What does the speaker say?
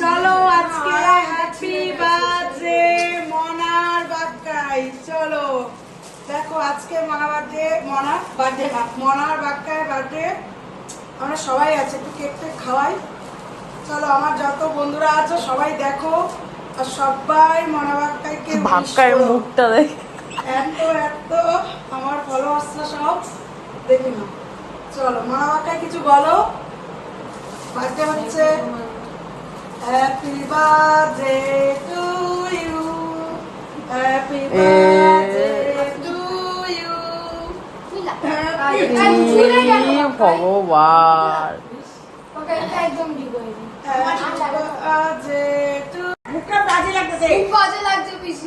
চলো আজকে happy birthday মনার বাক্কাই। চলো দেখো আজকে মনার বাক্কায় বার্থডে। আমরা সবাই আছে, একটু কেক টেক খাওয়াই। চলো আমার যত বন্ধুরা আছে সবাই দেখো, আর সবাই মনা বাক্কাইকে বাক্কায়ের মুখটা দেখ। এত এত আমার ফলোয়ার্সরা সব দেখে নাও। চলো মনা বাক্কাই কিছু বলো। বার্থডে হচ্ছে। Happy birthday to you. Happy birthday to you. Happy ভগবান birthday to. মুখটা বাজে লাগতেছে। বাজে লাগছে বেশি।